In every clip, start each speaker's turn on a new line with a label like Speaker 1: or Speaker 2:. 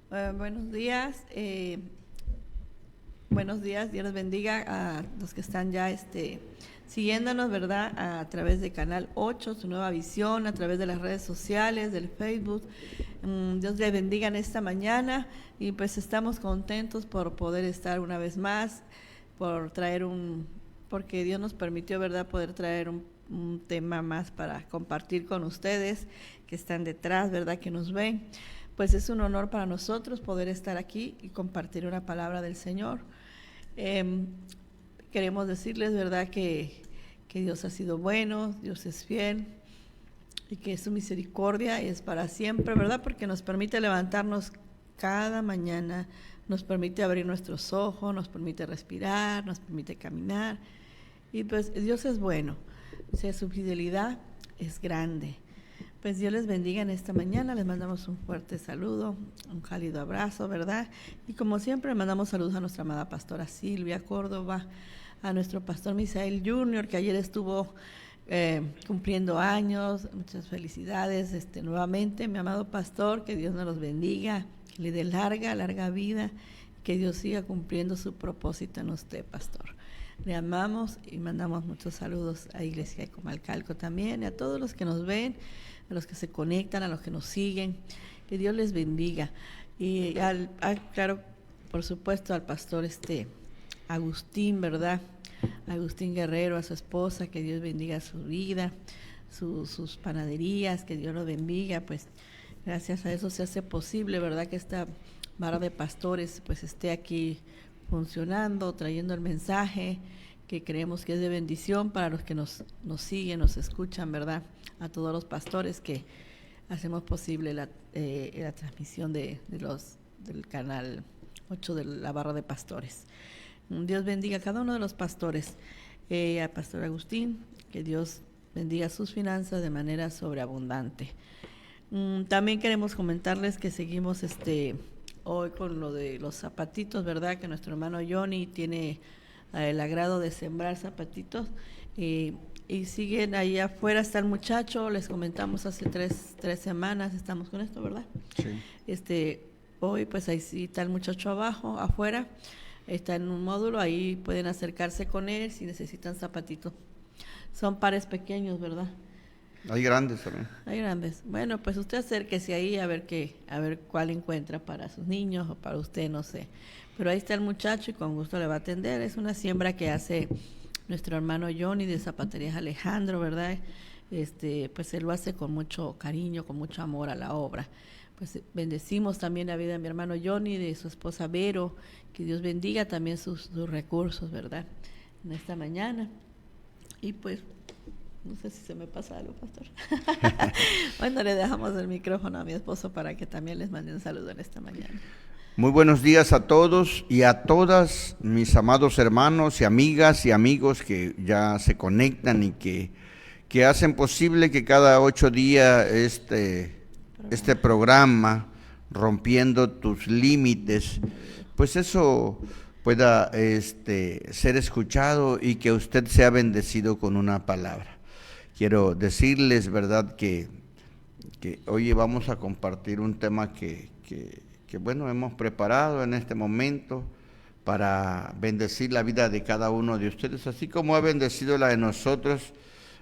Speaker 1: Buenos días. Buenos días, Dios les bendiga a los que están ya siguiéndonos, ¿verdad? A través de Canal 8, su nueva visión, a través de las redes sociales, del Facebook. Dios les bendiga en esta mañana y pues estamos contentos por poder estar una vez más, por traer porque Dios nos permitió, ¿verdad?, poder traer un tema más para compartir con ustedes que están detrás, ¿verdad?, que nos ven. Pues es un honor para nosotros poder estar aquí y compartir una palabra del Señor. Queremos decirles, ¿verdad?, que Dios ha sido bueno, Dios es fiel y que su misericordia es para siempre, ¿verdad?, porque nos permite levantarnos cada mañana, nos permite abrir nuestros ojos, nos permite respirar, nos permite caminar. Y pues Dios es bueno, o sea, su fidelidad es grande. Pues Dios les bendiga en esta mañana, les mandamos un fuerte saludo, un cálido abrazo, ¿verdad? Y como siempre, mandamos saludos a nuestra amada pastora Silvia Córdoba, a nuestro pastor Misael Jr., que ayer estuvo cumpliendo años. Muchas felicidades nuevamente, mi amado pastor, que Dios nos los bendiga, que le dé larga vida, que Dios siga cumpliendo su propósito en usted, pastor. Le amamos y mandamos muchos saludos a Iglesia de Comalcalco también, y a todos los que nos ven, a los que se conectan, a los que nos siguen, que Dios les bendiga. Y claro, por supuesto, al pastor Agustín, ¿verdad? Agustín Guerrero, a su esposa, que Dios bendiga su vida, sus panaderías, que Dios lo bendiga. Pues gracias a eso se hace posible, ¿verdad?, que esta vara de pastores pues esté aquí funcionando, trayendo el mensaje que creemos que es de bendición para los que nos siguen, nos escuchan, ¿verdad? A todos los pastores que hacemos posible la transmisión del canal 8 de la barra de pastores. Dios bendiga a cada uno de los pastores, al pastor Agustín, que Dios bendiga sus finanzas de manera sobreabundante. También queremos comentarles que seguimos hoy con lo de los zapatitos, ¿verdad? Que nuestro hermano Johnny tiene el agrado de sembrar zapatitos y siguen ahí afuera. Está el muchacho, les comentamos hace tres semanas, estamos con esto, ¿verdad? Sí. Hoy pues ahí sí está el muchacho afuera, está en un módulo, ahí pueden acercarse con él si necesitan zapatitos. Son pares pequeños, ¿verdad?
Speaker 2: Hay grandes también.
Speaker 1: Hay grandes. Bueno, pues usted acérquese ahí a ver cuál encuentra para sus niños o para usted, no sé. Pero ahí está el muchacho y con gusto le va a atender. Es una siembra que hace nuestro hermano Johnny de Zapaterías Alejandro, ¿verdad? Pues él lo hace con mucho cariño, con mucho amor a la obra. Pues bendecimos también la vida de mi hermano Johnny, de su esposa Vero, que Dios bendiga también sus recursos, ¿verdad?, en esta mañana. Y pues no sé si se me pasa algo, pastor. Bueno, le dejamos el micrófono a mi esposo para que también les mande un saludo en esta mañana.
Speaker 2: Muy buenos días a todos y a todas mis amados hermanos y amigas y amigos que ya se conectan y que hacen posible que cada 8 días este programa, Rompiendo tus Límites, pues eso pueda ser escuchado y que usted sea bendecido con una palabra. Quiero decirles, ¿verdad?, que hoy vamos a compartir un tema que bueno, hemos preparado en este momento para bendecir la vida de cada uno de ustedes, así como ha bendecido la de nosotros,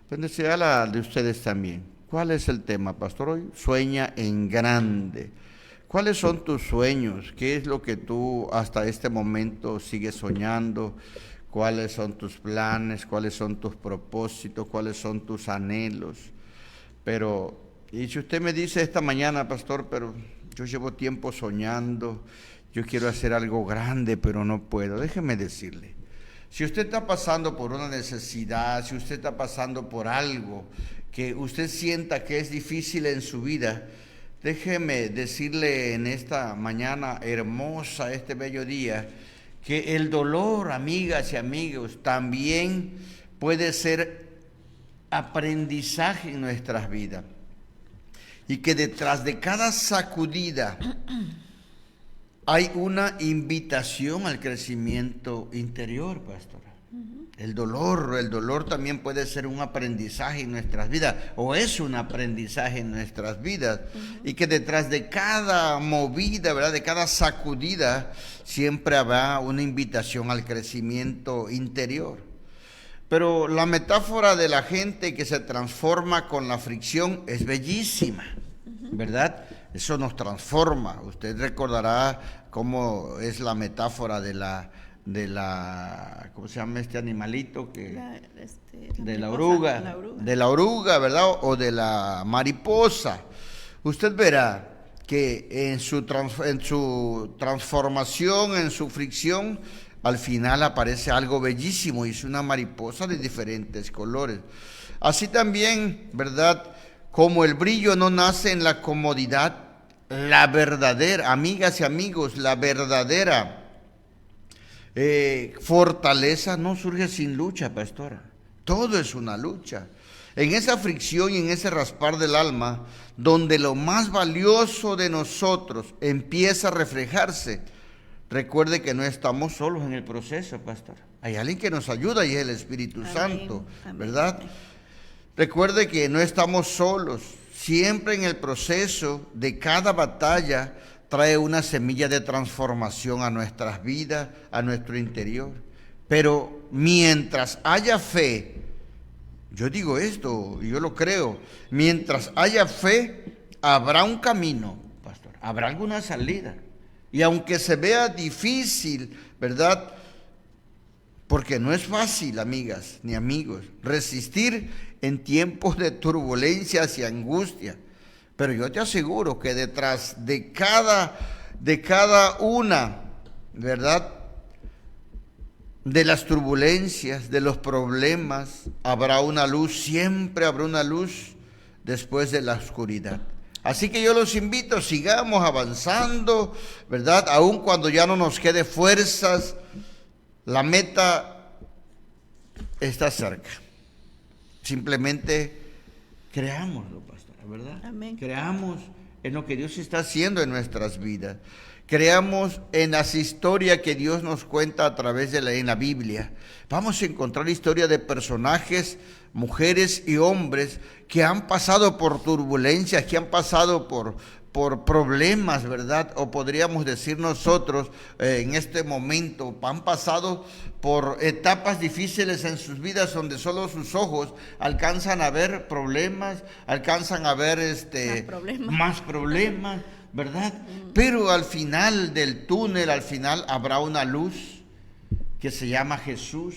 Speaker 2: bendecirá la de ustedes también. ¿Cuál es el tema, pastor? Hoy, sueña en grande. ¿Cuáles son tus sueños? ¿Qué es lo que tú hasta este momento sigues soñando? ¿Cuáles son tus planes? ¿Cuáles son tus propósitos? ¿Cuáles son tus anhelos? Y si usted me dice esta mañana, pastor, pero yo llevo tiempo soñando, yo quiero hacer algo grande, pero no puedo, déjeme decirle, si usted está pasando por una necesidad, si usted está pasando por algo que usted sienta que es difícil en su vida, déjeme decirle en esta mañana hermosa, este bello día, que el dolor, amigas y amigos, también puede ser aprendizaje en nuestras vidas. Y que detrás de cada sacudida hay una invitación al crecimiento interior, pastora. El dolor también puede ser un aprendizaje en nuestras vidas, o es un aprendizaje en nuestras vidas, y que detrás de cada movida, ¿verdad?, de cada sacudida, siempre habrá una invitación al crecimiento interior. Pero la metáfora de la gente que se transforma con la fricción es bellísima, ¿verdad? Eso nos transforma. Usted recordará cómo es la metáfora de la ¿cómo se llama este animalito? De la oruga, ¿verdad? O de la mariposa. Usted verá que en su transformación, en su fricción, al final aparece algo bellísimo y es una mariposa de diferentes colores. Así también, ¿verdad? Como el brillo no nace en la comodidad, la verdadera, amigas y amigos, la verdadera fortaleza no surge sin lucha, pastora. Todo es una lucha. En esa fricción y en ese raspar del alma, donde lo más valioso de nosotros empieza a reflejarse, recuerde que no estamos solos en el proceso, pastor. Hay alguien que nos ayuda y es el Espíritu Santo, ¿verdad? Recuerde que no estamos solos. Siempre en el proceso de cada batalla trae una semilla de transformación a nuestras vidas, a nuestro interior. Pero mientras haya fe, yo digo esto y yo lo creo, mientras haya fe, habrá un camino, pastor, habrá alguna salida. Y aunque se vea difícil, ¿verdad? Porque no es fácil, amigas ni amigos, resistir en tiempos de turbulencias y angustia. Pero yo te aseguro que detrás de cada una, ¿verdad?, de las turbulencias, de los problemas, habrá una luz, siempre habrá una luz después de la oscuridad. Así que yo los invito, sigamos avanzando, ¿verdad? Aun cuando ya no nos quede fuerzas, la meta está cerca. Simplemente creámoslo, pastora, ¿verdad?
Speaker 1: Amén.
Speaker 2: Creamos en lo que Dios está haciendo en nuestras vidas. Creamos en las historias que Dios nos cuenta a través de en la Biblia. Vamos a encontrar historias de personajes, mujeres y hombres que han pasado por turbulencias, que han pasado por problemas, ¿verdad? O podríamos decir nosotros en este momento, han pasado por etapas difíciles en sus vidas donde solo sus ojos alcanzan a ver problemas, alcanzan a ver más problemas, ¿verdad? Pero al final del túnel, al final habrá una luz que se llama Jesús,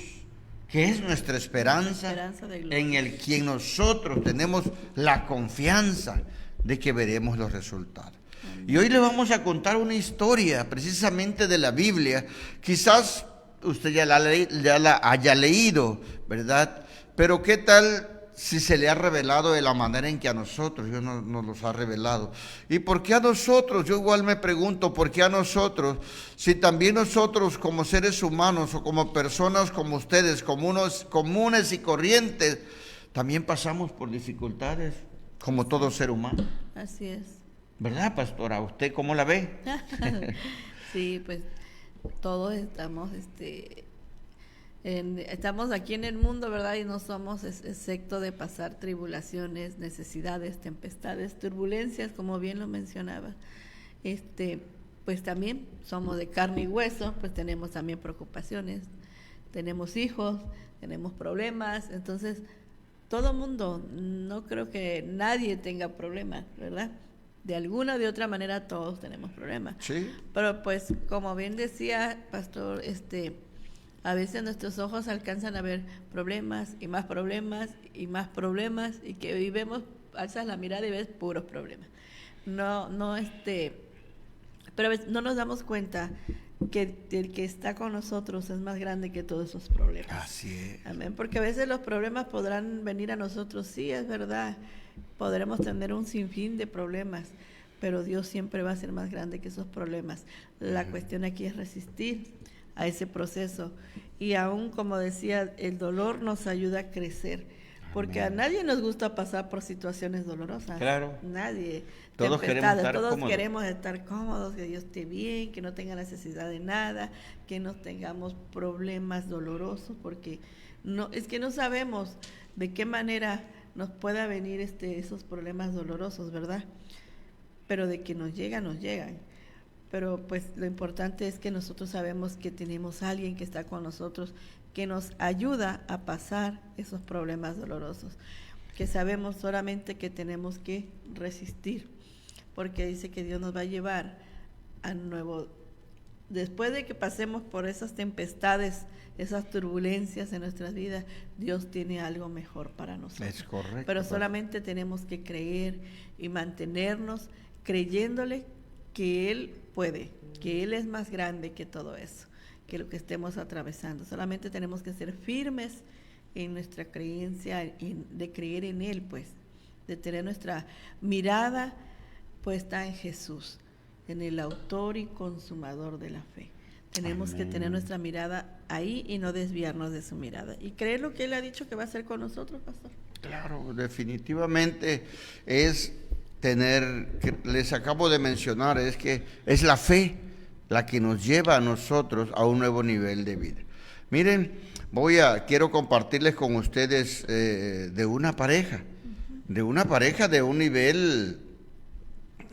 Speaker 2: que es nuestra esperanza en el quien nosotros tenemos la confianza de que veremos los resultados. Y hoy le vamos a contar una historia precisamente de la Biblia. Quizás usted ya la haya leído, ¿verdad? Pero ¿qué tal si se le ha revelado de la manera en que a nosotros Dios nos los ha revelado? ¿Y por qué a nosotros? Yo igual me pregunto, ¿por qué a nosotros? Si también nosotros como seres humanos o como personas como ustedes, comunes y corrientes, también pasamos por dificultades como todo ser humano.
Speaker 1: Así es.
Speaker 2: ¿Verdad, pastora? ¿Usted cómo la ve?
Speaker 1: Sí, pues todos estamos estamos aquí en el mundo, ¿verdad? Y no somos excepto de pasar tribulaciones, necesidades, tempestades, turbulencias, como bien lo mencionaba. Pues también somos de carne y hueso, pues tenemos también preocupaciones, tenemos hijos, tenemos problemas, entonces todo mundo, no creo que nadie tenga problemas, ¿verdad? De alguna o de otra manera todos tenemos problemas.
Speaker 2: Sí.
Speaker 1: Pero pues como bien decía, pastor, a veces nuestros ojos alcanzan a ver problemas y más problemas y más problemas y que vivimos, alzas la mirada y ves puros problemas. Pero no nos damos cuenta que el que está con nosotros es más grande que todos esos problemas.
Speaker 2: Así es.
Speaker 1: Amén, porque a veces los problemas podrán venir a nosotros, sí, es verdad, podremos tener un sinfín de problemas, pero Dios siempre va a ser más grande que esos problemas. La cuestión aquí es resistir a ese proceso y aún, como decía, el dolor nos ayuda a crecer, Porque a
Speaker 2: Amén.
Speaker 1: nadie nos gusta pasar por situaciones dolorosas.
Speaker 2: Claro.
Speaker 1: Nadie.
Speaker 2: Todos queremos estar
Speaker 1: Todos
Speaker 2: cómodos.
Speaker 1: queremos estar cómodos, que Dios esté bien, que no tenga necesidad de nada, que no tengamos problemas dolorosos, porque es que no sabemos de qué manera nos pueda venir esos problemas dolorosos, ¿verdad? Pero de que nos llegan. Pero pues lo importante es que nosotros sabemos que tenemos a alguien que está con nosotros, que nos ayuda a pasar esos problemas dolorosos, que sabemos solamente que tenemos que resistir, porque dice que Dios nos va a llevar a nuevo, después de que pasemos por esas tempestades, esas turbulencias en nuestras vidas, Dios tiene algo mejor para nosotros.
Speaker 2: Es correcto.
Speaker 1: Pero solamente tenemos que creer y mantenernos creyéndole que Él puede, que Él es más grande que todo eso, que lo que estemos atravesando. Solamente tenemos que ser firmes en nuestra creencia, de creer en Él, pues, de tener nuestra mirada puesta en Jesús, en el autor y consumador de la fe. Tenemos que tener nuestra mirada ahí y no desviarnos de su mirada. Y creer lo que Él ha dicho que va a hacer con nosotros, pastor.
Speaker 2: Claro, definitivamente es tener, que les acabo de mencionar, es que es la fe la que nos lleva a nosotros a un nuevo nivel de vida. Miren, quiero compartirles con ustedes de una pareja de un nivel,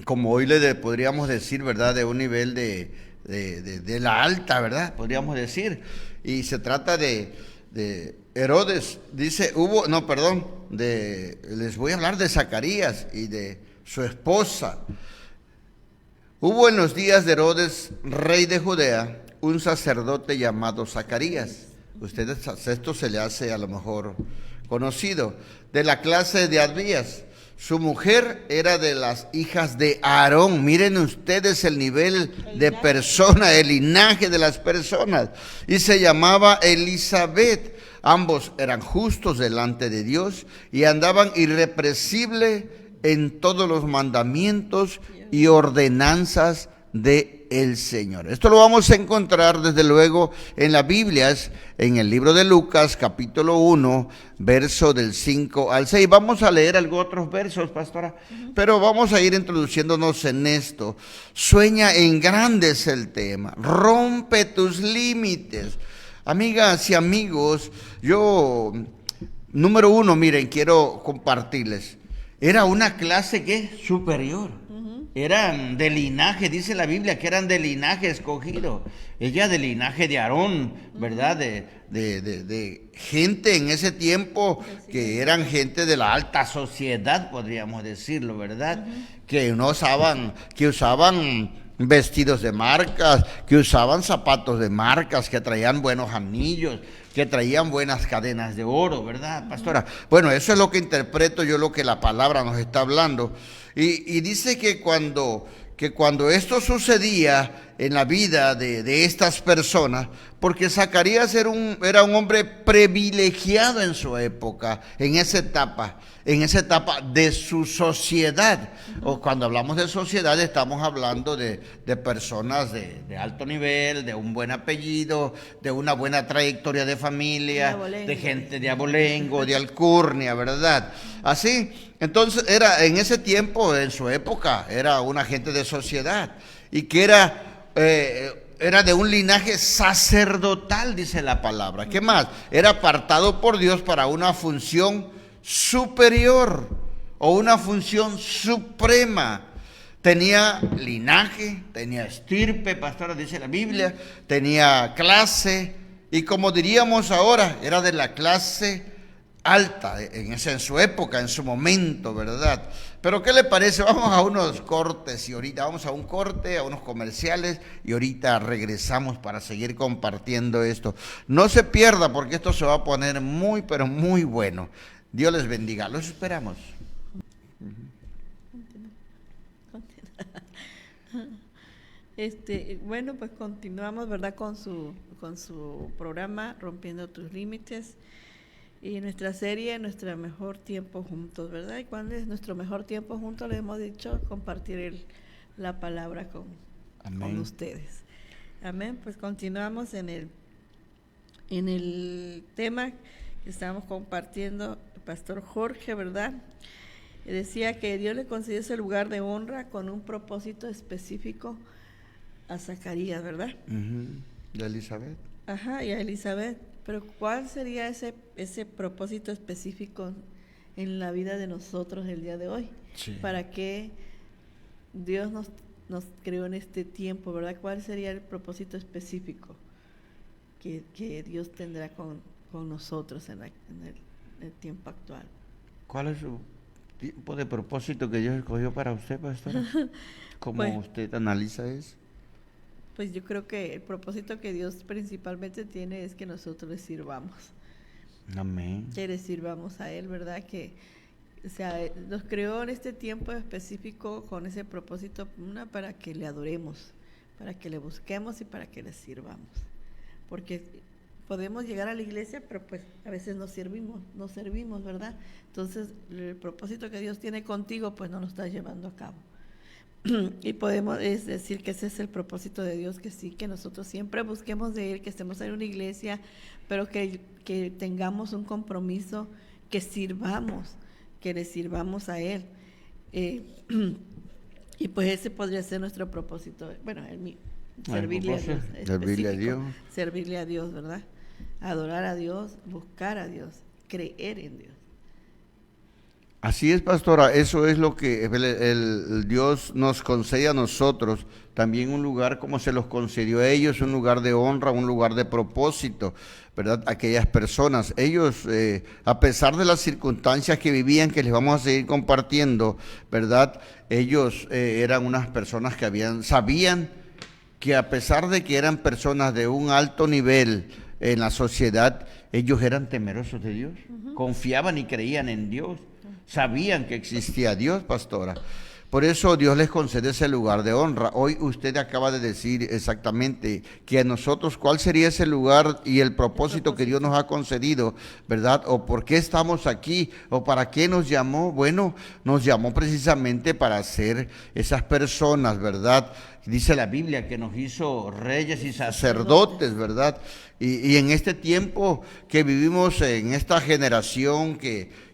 Speaker 2: como hoy podríamos decir, ¿verdad? De un nivel de la alta, ¿verdad? Podríamos decir. Y se trata de Herodes, dice, les voy a hablar de Zacarías y de su esposa. Hubo en los días de Herodes, rey de Judea, un sacerdote llamado Zacarías. Ustedes, esto se le hace a lo mejor conocido, de la clase de Abías. Su mujer era de las hijas de Aarón. Miren ustedes el nivel de persona, el linaje de las personas. Y se llamaba Elizabeth. Ambos eran justos delante de Dios y andaban irrepresibles en todos los mandamientos y ordenanzas de el Señor. Esto lo vamos a encontrar desde luego en la Biblia, en el libro de Lucas, capítulo 1, verso del 5 al 6. Vamos a leer otros versos, pastora, pero vamos a ir introduciéndonos en esto. Sueña en grande es el tema, rompe tus límites. Amigas y amigos, número uno, miren, quiero compartirles. Era una clase superior. Eran de linaje, dice la Biblia, que eran de linaje escogido. Ella de linaje de Aarón, ¿verdad? De gente en ese tiempo que eran gente de la alta sociedad, podríamos decirlo, ¿verdad? Que usaban vestidos de marcas, que usaban zapatos de marcas, que traían buenos anillos, que traían buenas cadenas de oro, ¿verdad, pastora? Bueno, eso es lo que interpreto yo, lo que la palabra nos está hablando. Y dice que cuando esto sucedía en la vida de estas personas, porque Zacarías era un hombre privilegiado en su época, en esa etapa de su sociedad. O cuando hablamos de sociedad estamos hablando de personas de alto nivel, de un buen apellido, de una buena trayectoria de familia, de gente de abolengo, de alcurnia, ¿verdad? Así, entonces en ese tiempo, en su época, era una gente de sociedad y que era de un linaje sacerdotal, dice la palabra. ¿Qué más? Era apartado por Dios para una función superior o una función suprema. Tenía linaje, tenía estirpe, pastora, dice la Biblia, tenía clase y, como diríamos ahora, era de la clase alta en su época, en su momento, ¿verdad? Pero ¿qué le parece? Vamos a unos cortes y ahorita vamos a un corte, a unos comerciales y ahorita regresamos para seguir compartiendo esto. No se pierda porque esto se va a poner muy, pero muy bueno. Dios les bendiga. Los esperamos.
Speaker 1: Bueno, pues continuamos, ¿verdad? Con su programa Rompiendo tus Límites. Y nuestra serie, nuestro mejor tiempo juntos, ¿verdad? ¿Y cuándo es nuestro mejor tiempo juntos? Les hemos dicho compartir la palabra con ustedes. Amén. Pues continuamos en el tema que estamos compartiendo pastor Jorge, ¿verdad? Decía que Dios le concedió ese lugar de honra con un propósito específico a Zacarías, ¿verdad?
Speaker 2: De Elizabeth.
Speaker 1: Ajá, y a Elizabeth. Pero ¿cuál sería ese propósito específico en la vida de nosotros el día de hoy?
Speaker 2: Sí.
Speaker 1: ¿Para qué Dios nos creó en este tiempo, verdad? ¿Cuál sería el propósito específico que Dios tendrá con nosotros en el tiempo actual?
Speaker 2: ¿Cuál es su tipo de propósito que Dios escogió para usted, pastora? ¿Cómo
Speaker 1: Pues,
Speaker 2: usted analiza eso?
Speaker 1: Pues yo creo que el propósito que Dios principalmente tiene es que nosotros le sirvamos.
Speaker 2: Amén.
Speaker 1: Que le sirvamos a Él, ¿verdad? Que, o sea, nos creó en este tiempo específico con ese propósito, para que le adoremos, para que le busquemos y para que le sirvamos. Porque podemos llegar a la iglesia, pero pues a veces no servimos, ¿verdad? Entonces, el propósito que Dios tiene contigo, pues no lo estás llevando a cabo. Y podemos decir que ese es el propósito de Dios, que sí, que nosotros siempre busquemos de Él, que estemos en una iglesia, pero que tengamos un compromiso, que le sirvamos a Él. Y pues ese podría ser nuestro propósito, bueno, el mío, servirle a Dios. Servirle a Dios, ¿verdad? Adorar a Dios, buscar a Dios, creer en Dios.
Speaker 2: Así es, pastora, eso es lo que el Dios nos concede a nosotros, también un lugar como se los concedió a ellos, un lugar de honra, un lugar de propósito, ¿verdad? Aquellas personas, ellos, a pesar de las circunstancias que vivían, que les vamos a seguir compartiendo, ¿verdad? Ellos eran unas personas que sabían que a pesar de que eran personas de un alto nivel en la sociedad, ellos eran temerosos de Dios, confiaban y creían en Dios. Sabían que existía Dios, pastora. Por eso Dios les concede ese lugar de honra. Hoy usted acaba de decir exactamente que a nosotros, ¿cuál sería ese lugar y el propósito que Dios nos ha concedido, verdad? ¿O por qué estamos aquí? ¿O para qué nos llamó? Bueno, nos llamó precisamente para ser esas personas, ¿verdad? Dice la Biblia que nos hizo reyes y sacerdotes, ¿verdad? Y en este tiempo que vivimos, en esta generación que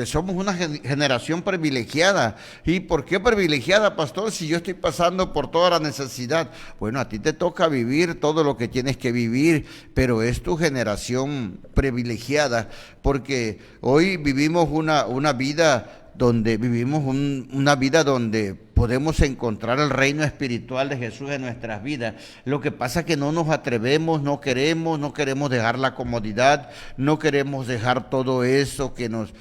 Speaker 2: somos una generación privilegiada. ¿Y por qué privilegiada, pastor? Si yo estoy pasando por toda la necesidad. Bueno, a ti te toca vivir todo lo que tienes que vivir, pero es tu generación privilegiada, porque hoy vivimos una vida donde podemos encontrar el reino espiritual de Jesús en nuestras vidas. Lo que pasa es que no nos atrevemos, no queremos dejar la comodidad, no queremos dejar todo eso que nos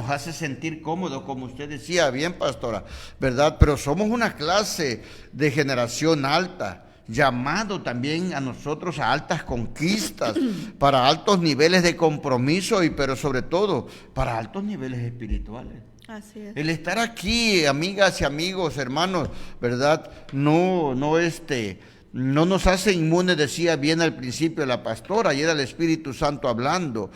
Speaker 2: hace sentir cómodos, como usted decía, bien, pastora, ¿verdad? Pero somos una clase de generación alta, llamado también a nosotros a altas conquistas, para altos niveles de compromiso, pero sobre todo para altos niveles espirituales.
Speaker 1: Así es.
Speaker 2: El estar aquí, amigas y amigos, hermanos, ¿verdad? No nos hace inmunes, decía bien al principio la pastora, y era el Espíritu Santo hablando.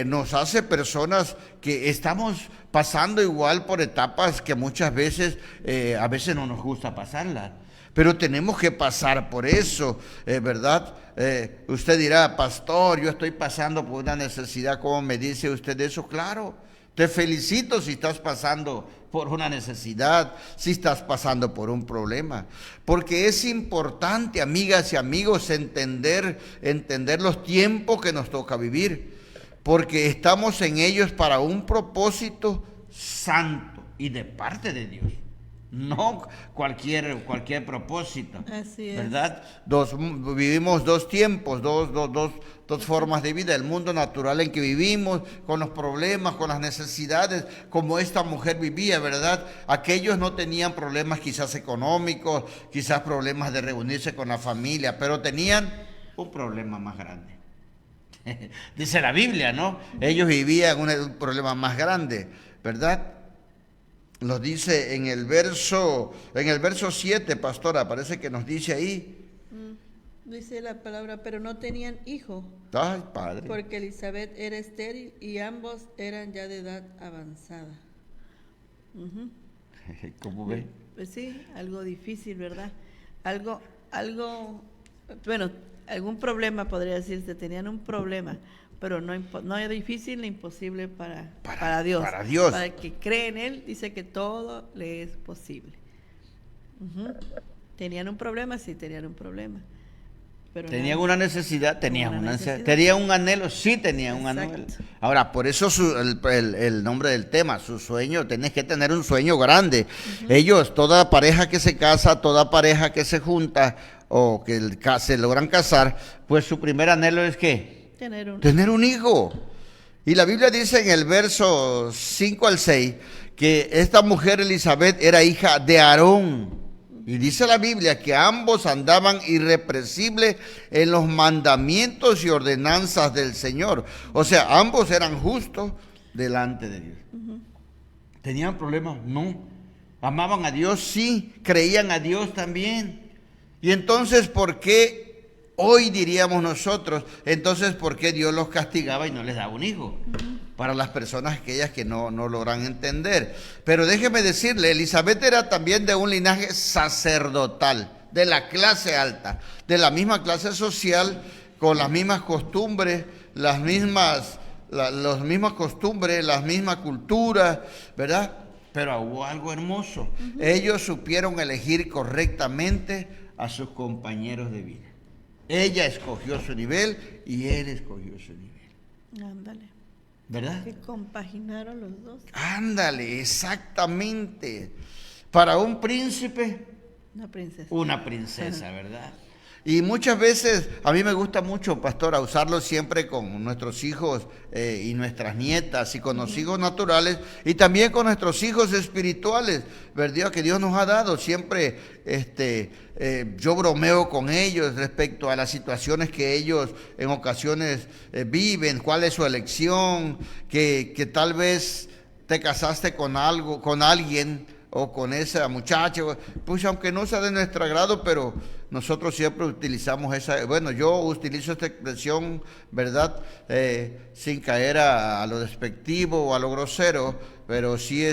Speaker 2: Nos hace personas que estamos pasando igual por etapas que muchas veces, a veces no nos gusta pasarlas. Pero tenemos que pasar por eso, ¿verdad? Usted dirá, pastor, yo estoy pasando por una necesidad, ¿cómo me dice usted eso? Claro. Te felicito si estás pasando por una necesidad, si estás pasando por un problema, porque es importante, amigas y amigos, entender los tiempos que nos toca vivir, porque estamos en ellos para un propósito santo y de parte de Dios. No cualquier propósito.
Speaker 1: Así es.
Speaker 2: ¿Verdad? Vivimos dos tiempos, dos formas de vida. El mundo natural en que vivimos, con los problemas, con las necesidades, como esta mujer vivía, ¿verdad? Aquellos no tenían problemas quizás económicos, quizás problemas de reunirse con la familia, pero tenían un problema más grande. Dice la Biblia, ¿no? Ellos vivían un problema más grande, ¿verdad? Lo dice en el verso 7, pastora, parece que nos dice ahí.
Speaker 1: Dice la palabra, pero no tenían hijo.
Speaker 2: Ay, padre.
Speaker 1: Porque Elizabeth era estéril y ambos eran ya de edad avanzada.
Speaker 2: ¿Cómo ve?
Speaker 1: Pues sí, algo difícil, ¿verdad? Bueno, algún problema podría decirse, tenían un problema, pero no es difícil ni imposible para Dios.
Speaker 2: Para Dios.
Speaker 1: Para el que cree en Él, dice que todo le es posible. ¿Tenían un problema? Sí, tenían un problema. Pero
Speaker 2: tenían una necesidad, tenían un anhelo, sí tenían un anhelo. Ahora, por eso el nombre del tema, su sueño, tenés que tener un sueño grande. Ellos, toda pareja que se casa, toda pareja que se junta o que se logran casar, pues su primer anhelo es ¿qué? Tener un hijo. Y la Biblia dice en el verso 5 al 6 que esta mujer Elizabeth era hija de Aarón. Y dice la Biblia que ambos andaban irrepresibles en los mandamientos y ordenanzas del Señor. O sea, ambos eran justos delante de Dios. ¿Tenían problemas? No. ¿Amaban a Dios? Sí. ¿Creían a Dios también? Y entonces, ¿por qué hoy diríamos nosotros, entonces por qué Dios los castigaba y no les daba un hijo? Para las personas aquellas que no logran entender. Pero déjeme decirle, Elizabeth era también de un linaje sacerdotal, de la clase alta, de la misma clase social, con las mismas costumbres, las mismas costumbres, las mismas culturas, ¿verdad? Pero hubo algo hermoso. Ellos supieron elegir correctamente a sus compañeros de vida. Ella escogió su nivel y él escogió su nivel.
Speaker 1: Ándale.
Speaker 2: ¿Verdad?
Speaker 1: Que compaginaron los dos.
Speaker 2: Ándale, exactamente. Para un príncipe, una princesa, ¿verdad? Y muchas veces, a mí me gusta mucho, pastora, usarlo siempre con nuestros hijos y nuestras nietas y con los hijos naturales y también con nuestros hijos espirituales, ¿verdad? Que Dios nos ha dado. Siempre yo bromeo con ellos respecto a las situaciones que ellos en ocasiones viven, cuál es su elección, que tal vez te casaste con alguien o con esa muchacha, pues aunque no sea de nuestro agrado, pero nosotros siempre utilizamos yo utilizo esta expresión, ¿verdad? Sin caer a lo despectivo o a lo grosero, pero sí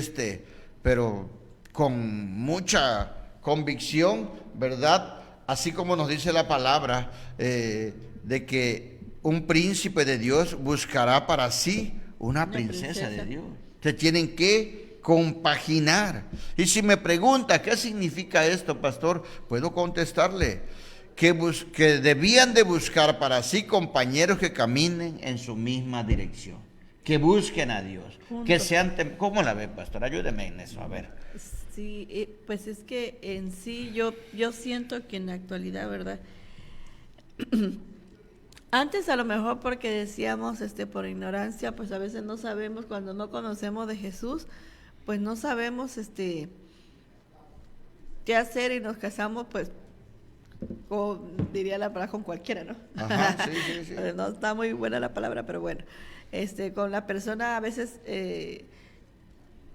Speaker 2: pero con mucha convicción, ¿verdad? Así como nos dice la palabra, de que un príncipe de Dios buscará para sí una princesa de Dios. Se tienen que compaginar. Y si me pregunta qué significa esto, pastor, puedo contestarle que debían de buscar para sí compañeros que caminen en su misma dirección, que busquen a Dios, que sean, ¿cómo la ve, pastor? Ayúdeme en eso, a ver.
Speaker 1: Sí, pues es que en sí yo siento que en la actualidad, ¿verdad? Antes a lo mejor porque decíamos por ignorancia, pues a veces no sabemos, cuando no conocemos de Jesús, pues no sabemos qué hacer y nos casamos, pues, como diría la palabra, con cualquiera, ¿no?
Speaker 2: Ajá, sí.
Speaker 1: No está muy buena la palabra, pero bueno, con la persona a veces,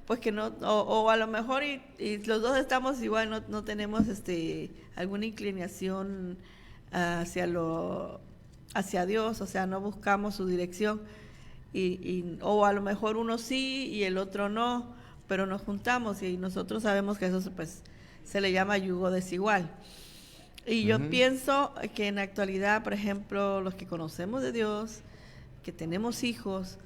Speaker 1: pues que no, o a lo mejor y los dos estamos igual, no tenemos alguna inclinación hacia Dios, o sea, no buscamos su dirección, o a lo mejor uno sí y el otro no, pero nos juntamos y nosotros sabemos que eso pues se le llama yugo desigual. Y yo pienso que en la actualidad, por ejemplo, los que conocemos de Dios, que tenemos hijos,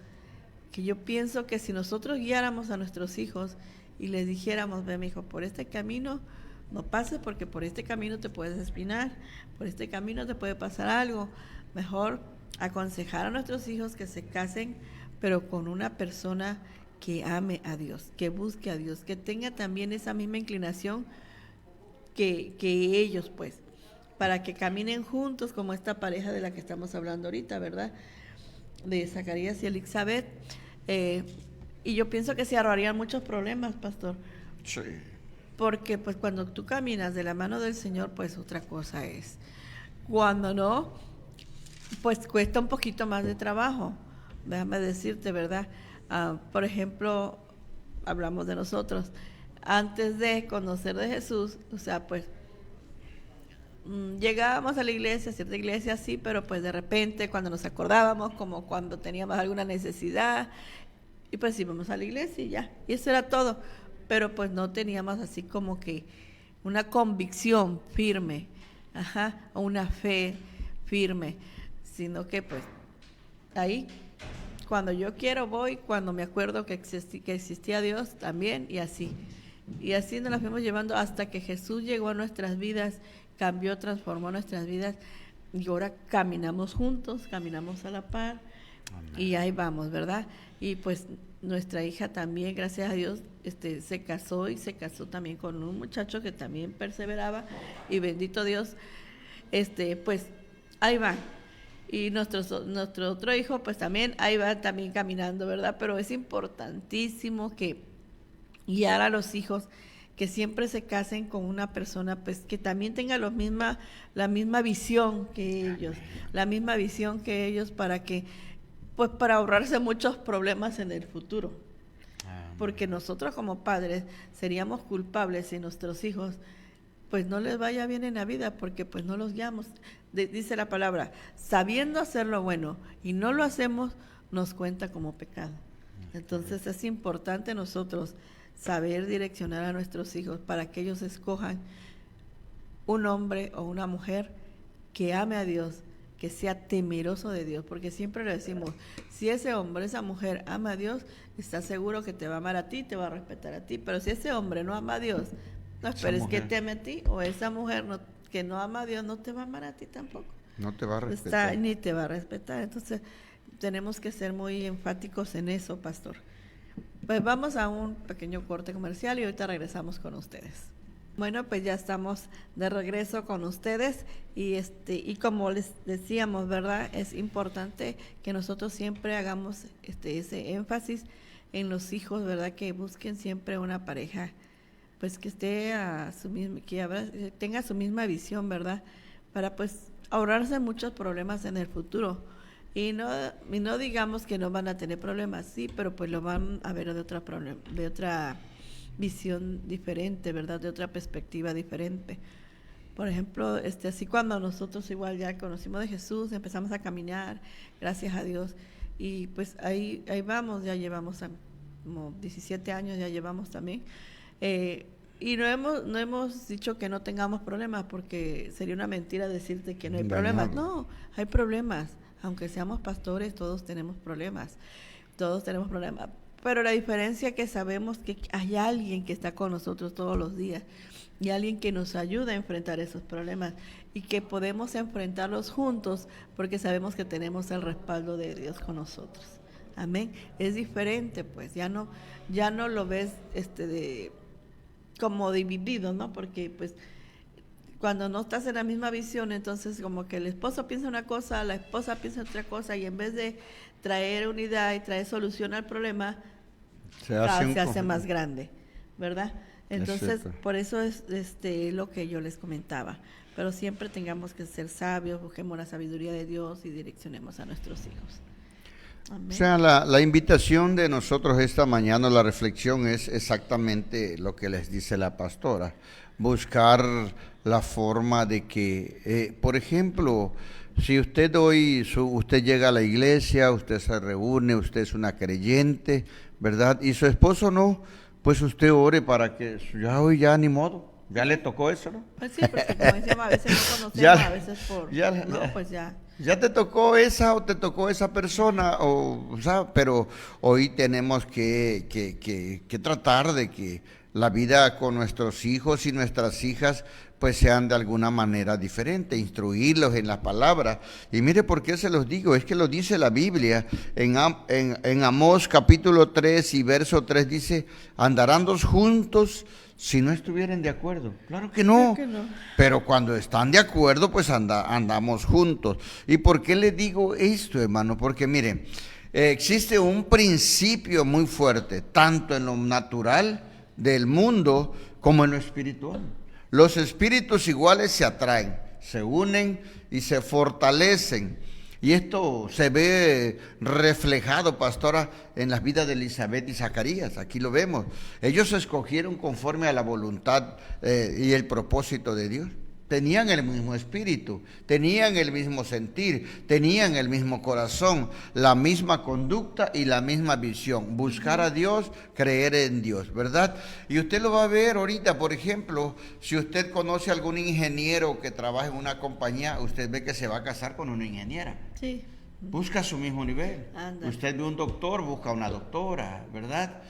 Speaker 1: que yo pienso que si nosotros guiáramos a nuestros hijos y les dijéramos, ve mi hijo, por este camino no pases porque por este camino te puedes espinar, por este camino te puede pasar algo, mejor aconsejar a nuestros hijos que se casen, pero con una persona que ame a Dios, que busque a Dios, que tenga también esa misma inclinación que ellos, pues, para que caminen juntos como esta pareja de la que estamos hablando ahorita, ¿verdad? De Zacarías y Elizabeth. Y yo pienso que se ahorrarían muchos problemas, pastor.
Speaker 2: Sí.
Speaker 1: Porque pues cuando tú caminas de la mano del Señor, pues otra cosa es. Cuando no, pues cuesta un poquito más de trabajo. Déjame decirte, ¿verdad? Por ejemplo, hablamos de nosotros. Antes de conocer de Jesús, o sea, pues llegábamos a la iglesia, a cierta iglesia sí, pero pues de repente cuando nos acordábamos, como cuando teníamos alguna necesidad, y pues íbamos a la iglesia y ya, y eso era todo, pero pues no teníamos así como que una convicción firme, o una fe firme, sino que pues ahí, cuando yo quiero voy, cuando me acuerdo que existía Dios también, y así. Y así nos la fuimos llevando hasta que Jesús llegó a nuestras vidas, cambió, transformó nuestras vidas, y ahora caminamos juntos, caminamos a la par. Amén. Y ahí vamos, ¿verdad? Y pues nuestra hija también, gracias a Dios, se casó también con un muchacho que también perseveraba, y bendito Dios, pues ahí va. Y nuestro otro hijo, pues también ahí va también caminando, ¿verdad? Pero es importantísimo que guiar a los hijos, que siempre se casen con una persona, pues que también tenga la misma visión que ellos, para que, pues para ahorrarse muchos problemas en el futuro. Porque nosotros como padres seríamos culpables si nuestros hijos pues no les vaya bien en la vida, porque pues no los guiamos. Dice la palabra, sabiendo hacer lo bueno y no lo hacemos, nos cuenta como pecado. Entonces es importante nosotros saber direccionar a nuestros hijos para que ellos escojan un hombre o una mujer que ame a Dios, que sea temeroso de Dios, porque siempre le decimos, si ese hombre, esa mujer ama a Dios, está seguro que te va a amar a ti, te va a respetar a ti, pero si ese hombre no ama a Dios, no esperes que te ame a ti, o esa mujer que no ama a Dios no te va a amar a ti tampoco.
Speaker 2: No te va a respetar.
Speaker 1: Ni te va a respetar. Entonces, tenemos que ser muy enfáticos en eso, pastor. Pues vamos a un pequeño corte comercial y ahorita regresamos con ustedes. Bueno, pues ya estamos de regreso con ustedes y como les decíamos, ¿verdad? Es importante que nosotros siempre hagamos ese énfasis en los hijos, ¿verdad? Que busquen siempre una pareja pues que esté que tenga su misma visión, ¿verdad? Para pues ahorrarse muchos problemas en el futuro. Y no digamos que no van a tener problemas, sí, pero pues lo van a ver de otra visión diferente, ¿verdad? De otra perspectiva diferente. Por ejemplo, así cuando nosotros igual ya conocimos de Jesús, empezamos a caminar, gracias a Dios, y pues ahí vamos, ya llevamos como 17 años, ya llevamos también. Y no hemos dicho que no tengamos problemas, porque sería una mentira decirte que no hay problemas. No, hay problemas. Aunque seamos pastores, todos tenemos problemas. Pero la diferencia es que sabemos que hay alguien que está con nosotros todos los días y alguien que nos ayuda a enfrentar esos problemas y que podemos enfrentarlos juntos porque sabemos que tenemos el respaldo de Dios con nosotros. Amén. Es diferente, pues, ya no lo ves como dividido, ¿no? Porque pues cuando no estás en la misma visión, entonces como que el esposo piensa una cosa, la esposa piensa otra cosa, y en vez de traer unidad y traer solución al problema, se hace más grande, ¿verdad? Entonces, por eso es lo que yo les comentaba. Pero siempre tengamos que ser sabios, busquemos la sabiduría de Dios y direccionemos a nuestros hijos. Amén.
Speaker 2: O sea, la invitación de nosotros esta mañana, la reflexión es exactamente lo que les dice la pastora. Buscar la forma de que, por ejemplo, si usted usted llega a la iglesia, usted se reúne, usted es una creyente, ¿verdad? Y su esposo no, pues usted ore para que ya ni modo, ya le tocó eso, ¿no?
Speaker 1: Pues sí, porque como decíamos, a veces no conocemos, a veces pues ya.
Speaker 2: Ya te tocó esa o te tocó esa persona, o sea, pero hoy tenemos que tratar de que la vida con nuestros hijos y nuestras hijas pues sean de alguna manera diferente, instruirlos en la palabra. Y mire por qué se los digo, es que lo dice la Biblia, en Amós capítulo 3 y verso 3 dice, andarán dos juntos si no estuvieran de acuerdo. Claro que no, pero cuando están de acuerdo pues andamos juntos. ¿Y por qué le digo esto, hermano? Porque miren, existe un principio muy fuerte, tanto en lo natural del mundo como en lo espiritual. Los espíritus iguales se atraen, se unen y se fortalecen. Y esto se ve reflejado, pastora, en las vidas de Elizabeth y Zacarías. Aquí lo vemos. Ellos se escogieron conforme a la voluntad y el propósito de Dios. Tenían el mismo espíritu, tenían el mismo sentir, tenían el mismo corazón, la misma conducta y la misma visión. Buscar a Dios, creer en Dios, ¿verdad? Y usted lo va a ver ahorita, por ejemplo, si usted conoce a algún ingeniero que trabaja en una compañía, usted ve que se va a casar con una ingeniera.
Speaker 1: Sí.
Speaker 2: busca su mismo nivel.
Speaker 1: Anda.
Speaker 2: Usted ve un doctor, busca una doctora, ¿verdad?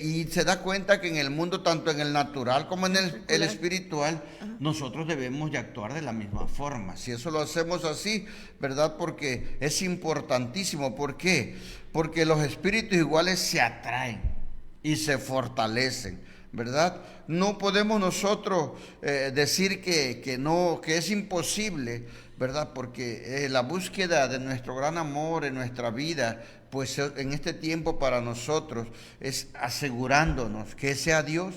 Speaker 2: Y se da cuenta que en el mundo, tanto en el natural como en el espiritual, nosotros debemos de actuar de la misma forma. Si eso lo hacemos así, ¿verdad? Porque es importantísimo. ¿Por qué? Porque los espíritus iguales se atraen y se fortalecen, ¿verdad? No podemos nosotros decir que no, que es imposible, ¿verdad? Porque la búsqueda de nuestro gran amor en nuestra vida, pues en este tiempo para nosotros es asegurándonos que sea Dios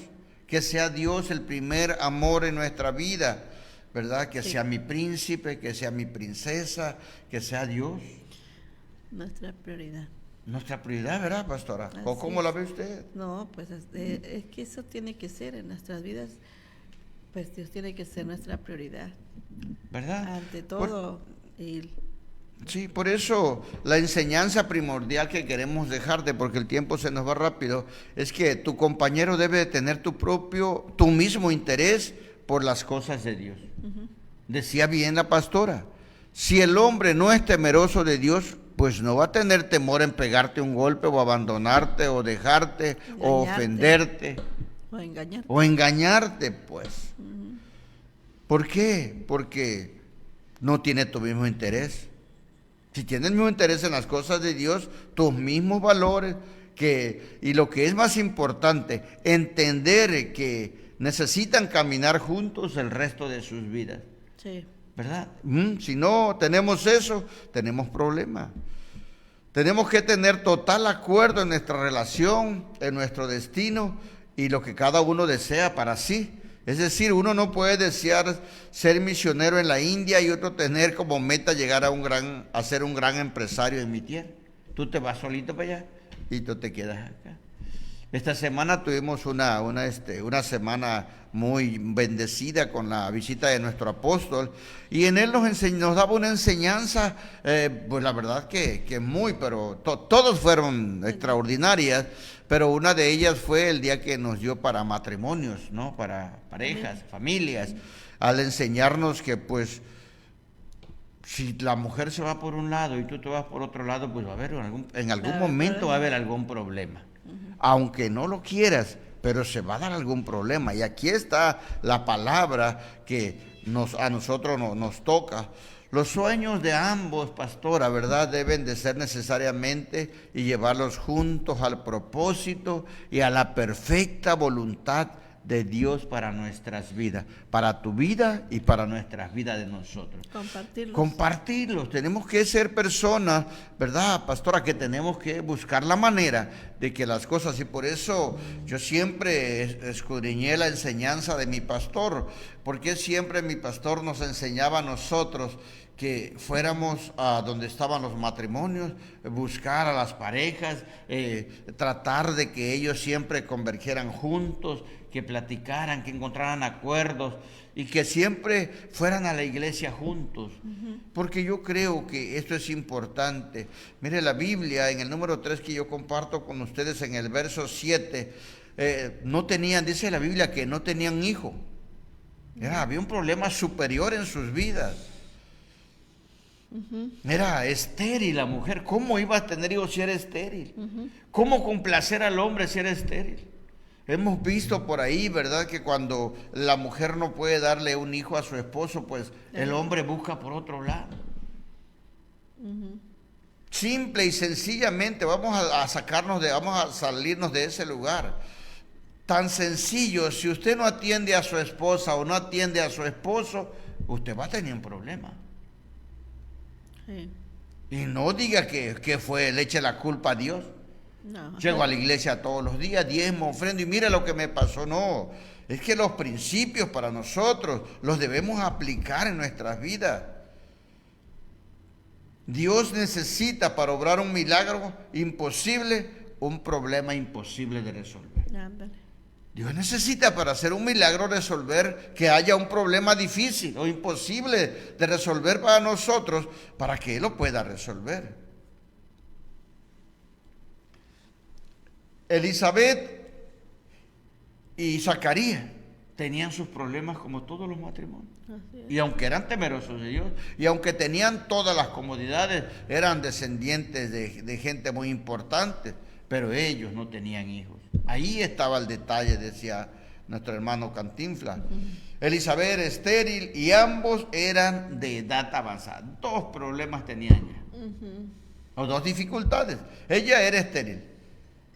Speaker 2: el primer amor en nuestra vida, ¿verdad? Que sea mi príncipe, que sea mi princesa, que sea Dios.
Speaker 1: Nuestra prioridad.
Speaker 2: Nuestra prioridad, ¿verdad, pastora? ¿O cómo la ve usted?
Speaker 1: No, pues es que eso tiene que ser en nuestras vidas, pues Dios tiene que ser nuestra prioridad.
Speaker 2: ¿Verdad?
Speaker 1: Ante todo.
Speaker 2: Sí, por eso la enseñanza primordial que queremos dejarte, porque el tiempo se nos va rápido, es que tu compañero debe de tener tu mismo interés por las cosas de Dios. Decía bien la pastora, si el hombre no es temeroso de Dios, pues no va a tener temor en pegarte un golpe o abandonarte o dejarte o ofenderte o engañarte, pues. ¿Por qué? Porque no tiene tu mismo interés. Si tienes el mismo interés en las cosas de Dios, tus mismos valores, y lo que es más importante, entender que necesitan caminar juntos el resto de sus vidas.
Speaker 1: Sí.
Speaker 2: ¿Verdad? Si no tenemos eso, tenemos problemas. Tenemos que tener total acuerdo en nuestra relación, en nuestro destino y lo que cada uno desea para sí. Es decir, uno no puede desear ser misionero en la India y otro tener como meta llegar a ser un gran empresario en mi tierra. Tú te vas solito para allá y tú te quedas acá. Esta semana tuvimos una semana muy bendecida con la visita de nuestro apóstol y en él nos daba una enseñanza, pues la verdad que pero todos fueron extraordinarias, pero una de ellas fue el día que nos dio para matrimonios, ¿no? Para parejas, familias, al enseñarnos que pues si la mujer se va por un lado y tú te vas por otro lado, pues va a haber en algún momento va a haber algún problema. Aunque no lo quieras, pero se va a dar algún problema. Y aquí está la palabra que a nosotros nos toca. Los sueños de ambos, pastora, ¿verdad? Deben de ser necesariamente y llevarlos juntos al propósito y a la perfecta voluntad de Dios para nuestras vidas, para tu vida y para nuestras vidas de nosotros. Compartirlos. Tenemos que ser personas, ¿verdad, pastora? Que tenemos que buscar la manera de que las cosas, y por eso yo siempre escudriñé la enseñanza de mi pastor, porque siempre mi pastor nos enseñaba a nosotros que fuéramos a donde estaban los matrimonios, buscar a las parejas, tratar de que ellos siempre convergieran juntos, que platicaran, que encontraran acuerdos y que siempre fueran a la iglesia juntos. Porque yo creo que esto es importante. Mire, la Biblia, en el número 3 que yo comparto con ustedes, en el verso 7, dice la Biblia que no tenían hijo. Había un problema superior en sus vidas. Era estéril la mujer. ¿Cómo iba a tener hijos si era estéril? ¿Cómo complacer al hombre si era estéril? Hemos visto por ahí, ¿verdad?, que cuando la mujer no puede darle un hijo a su esposo, pues el hombre busca por otro lado. Simple y sencillamente vamos a salirnos de ese lugar. Tan sencillo, si usted no atiende a su esposa o no atiende a su esposo, usted va a tener un problema. Sí. Y no diga que le eche la culpa a Dios. No. Llego a la iglesia todos los días, diezmo, ofrendo y mira lo que me pasó. No, es que los principios para nosotros los debemos aplicar en nuestras vidas. Dios necesita para obrar un milagro imposible, un problema imposible de resolver. Ándale. Dios necesita para hacer un milagro resolver que haya un problema difícil o imposible de resolver para nosotros, para que Él lo pueda resolver. Elizabeth y Zacarías tenían sus problemas como todos los matrimonios.
Speaker 1: Así es.
Speaker 2: Y aunque eran temerosos de Dios, y aunque tenían todas las comodidades, eran descendientes de gente muy importante, pero ellos no tenían hijos. Ahí estaba el detalle, decía nuestro hermano Cantinflas. Elizabeth era estéril y ambos eran de edad avanzada. 2 problemas tenían ya, o 2 dificultades. Ella era estéril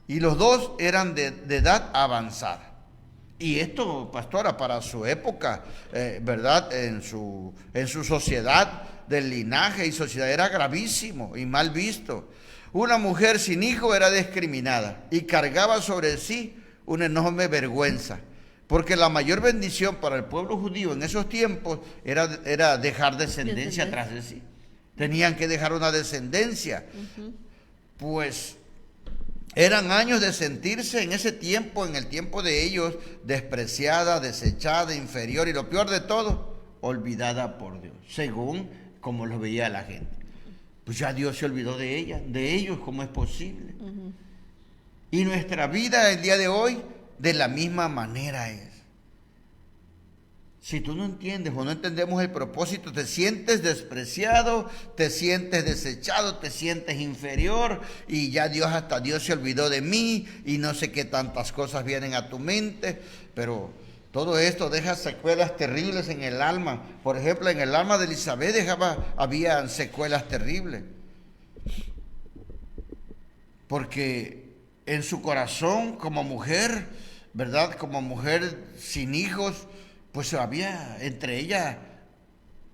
Speaker 2: y los 2 eran de edad avanzada. Y esto, pastora, para su época, ¿verdad? En su sociedad del linaje y sociedad era gravísimo y mal visto. Una mujer sin hijo era discriminada y cargaba sobre sí una enorme vergüenza, porque la mayor bendición para el pueblo judío en esos tiempos era dejar descendencia atrás de sí. Tenían que dejar una descendencia. Pues eran años de sentirse en ese tiempo, en el tiempo de ellos, despreciada, desechada, inferior y lo peor de todo, olvidada por Dios, según como lo veía la gente. Pues ya Dios se olvidó de ella, de ellos, ¿cómo es posible? Y nuestra vida el día de hoy de la misma manera es. Si tú no entiendes o no entendemos el propósito, te sientes despreciado, te sientes desechado, te sientes inferior y ya hasta Dios se olvidó de mí y no sé qué tantas cosas vienen a tu mente, pero todo esto deja secuelas terribles en el alma. Por ejemplo, en el alma de Elizabeth había secuelas terribles, porque en su corazón como mujer, ¿verdad? Como mujer sin hijos, pues había entre ella,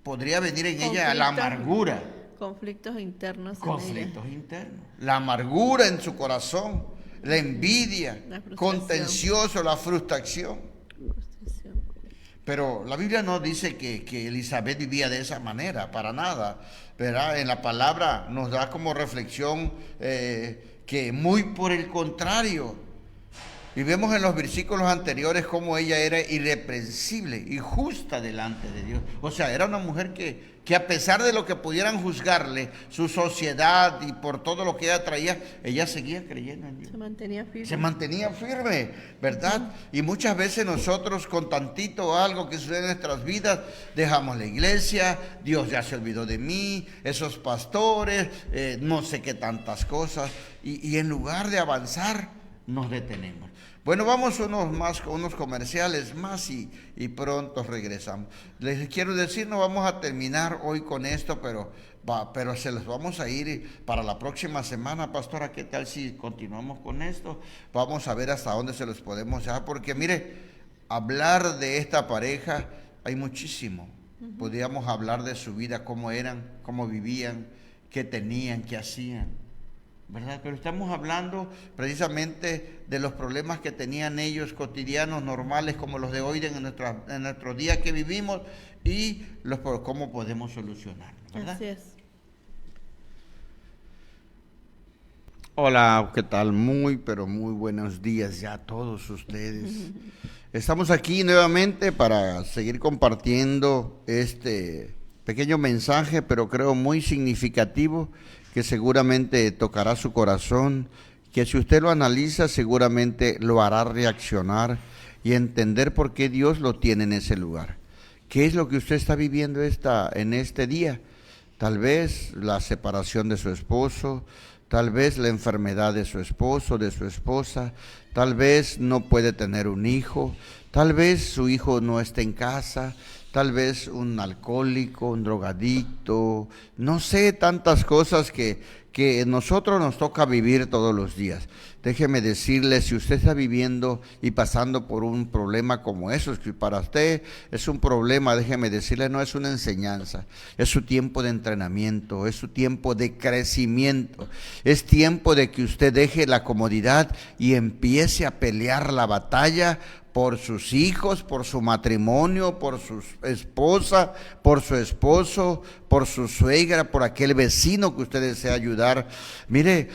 Speaker 2: podría venir en ella la amargura.
Speaker 1: Conflictos internos.
Speaker 2: Conflictos internos. La amargura en su corazón, la envidia, contencioso, la frustración. Pero la Biblia no dice que Elizabeth vivía de esa manera, para nada, ¿verdad? En la palabra nos da como reflexión que muy por el contrario. Y vemos en los versículos anteriores cómo ella era irreprensible y justa delante de Dios. O sea, era una mujer que a pesar de lo que pudieran juzgarle, su sociedad y por todo lo que ella traía, ella seguía creyendo en Dios.
Speaker 1: Se mantenía firme. Se
Speaker 2: mantenía firme, ¿verdad? Y muchas veces nosotros con tantito algo que sucede en nuestras vidas, dejamos la iglesia, Dios ya se olvidó de mí, esos pastores, no sé qué tantas cosas. Y en lugar de avanzar, nos detenemos. Bueno, vamos unos comerciales más y pronto regresamos. Les quiero decir, no vamos a terminar hoy con esto, pero se los vamos a ir para la próxima semana, pastora. ¿Qué tal si continuamos con esto? Vamos a ver hasta dónde se los podemos dejar, porque mire, hablar de esta pareja hay muchísimo. Podríamos hablar de su vida, cómo eran, cómo vivían, qué tenían, qué hacían, ¿verdad? Pero estamos hablando precisamente de los problemas que tenían ellos cotidianos, normales, como los de hoy en nuestro día que vivimos y cómo podemos solucionarlos, ¿verdad?
Speaker 1: Así es.
Speaker 2: Hola, ¿qué tal? Pero muy buenos días ya a todos ustedes. Estamos aquí nuevamente para seguir compartiendo este pequeño mensaje, pero creo muy significativo, que seguramente tocará su corazón, que si usted lo analiza seguramente lo hará reaccionar y entender por qué Dios lo tiene en ese lugar. ¿Qué es lo que usted está viviendo en este día? Tal vez la separación de su esposo, tal vez la enfermedad de su esposo, de su esposa, tal vez no puede tener un hijo, tal vez su hijo no está en casa, tal vez un alcohólico, un drogadicto, no sé, tantas cosas que nosotros nos toca vivir todos los días. Déjeme decirle, si usted está viviendo y pasando por un problema como eso, que para usted es un problema, déjeme decirle, no es una enseñanza, es su tiempo de entrenamiento, es su tiempo de crecimiento, es tiempo de que usted deje la comodidad y empiece a pelear la batalla por sus hijos, por su matrimonio, por su esposa, por su esposo, por su suegra, por aquel vecino que usted desea ayudar. quedar. Mire,